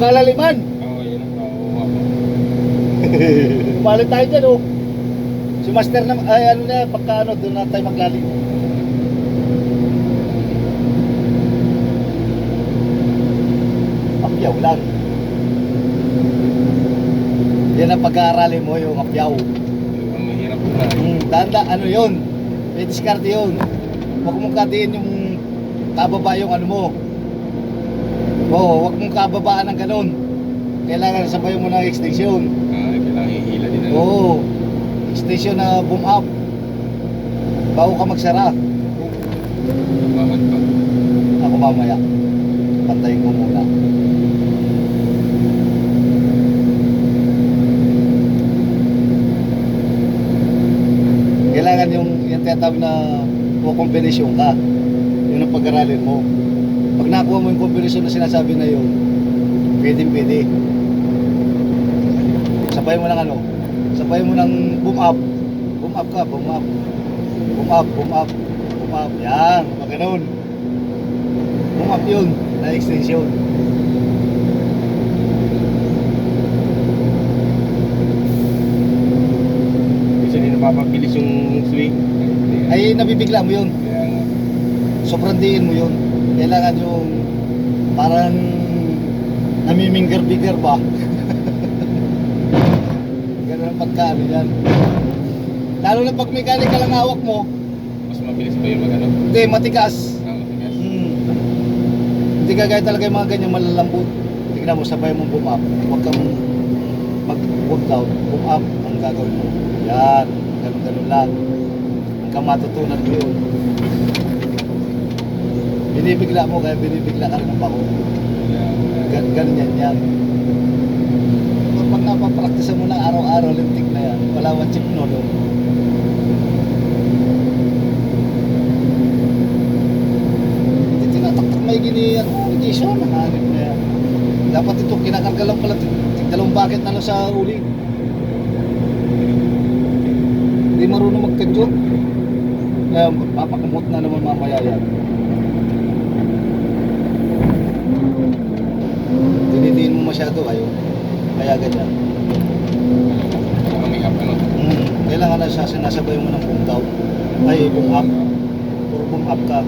Maglalaliman. Oo, yun ang nakuha ko. Umalit tayo dyan, oh. Si Master na, ay ano na, pagka ano, doon na tayo maglalim. Apyaw lang. Yan ang pag-aaralin mo, yung apyaw. Yung ang mahirap na. Danda, ano yun? May diskarte yun. Huwag mong katiin yung kababa yung ano mo. Oo, huwag mong kababaan ng ganun. Kailangan sabay mo ng extension. Kailangan ihila din. Oo, extension na boom up. Bago ka magsara. Bakit pa? Ako mamaya. Pantayin ko muna. Kailangan yung tinatawag na kombinasyon ka. Yun ang pag-aralin mo. Pag nakuha mo yung kombinasyon na sinasabi na yun, pwede. Sabay mo ng ano? Sabay mo ng boom up. Boom up ka, boom up. Boom up, boom up, boom up. Yan, mga ganun. Boom up yun, na extension. Kasi hindi napapabilis yung swing. Ay, nabibigla mo yun. Kaya nga. Sobrang diin mo yun. Kailangan yung parang namiminggar-biggar ba? Ganun ang pagkaano yan. Lalo na pag mechanical ang hawak mo, Mas mabilis pa yung mag-ano. hindi, matigas. Matigas. Hindi kagaya talaga yung mga ganyang malalambot. Tingnan mo, sabay mo boom up. Huwag kang mag-boom down. Boom up ang gagawin mo. Yan, ganun lang. Hanggang matutunan mo yun. Binibigla mo, kaya binibigla ka rin ng bako. Ganyan yan. Pag napapraktisa mo na araw-araw, lintik na yan. Wala wang chip no, no? Hindi tinataktak may gini, Jason, hanip na yan. Dapat ito, kinakarga lang pala, dalawang bucket na lang sa uling. Hindi marunong magkadyot. Kaya papakamot na naman mamaya yan. Tinitiin mo masyado, ayaw. Kaya ganyan. Kailangan may up, ano? Kailangan na sinasabay mo ng boom down. Ay, boom up. Puro boom up ka.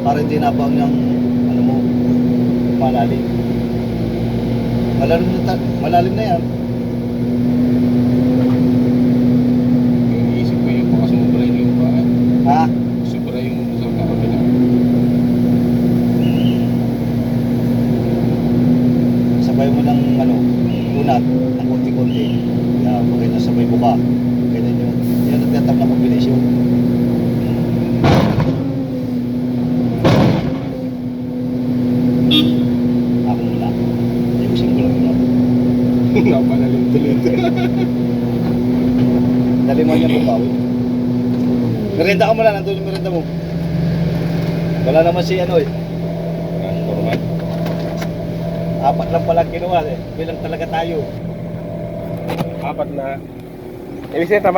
Para hindi nabaw niyang, ano mo, malalim. Malalim na yan. Yung iisip ko yung baka sumubra yung lupa. Ha? Sobra yung sa kabila. Sabay mo ng, ano, unat, ng konti-konti. Kaya maganda sabay buka. Ganyan yun. Yan ang tinatawag na kombinasyon. Ako muna. Ayusin ko lang yun. Napalalim tulit. Daliman niya bumawi. Merenda ka muna, nandun yung merenda mo. Wala naman si ano eh. Normal. 4 lang pala kinuha eh. Bilang talaga tayo. 4 na. Ibig sabihin, tama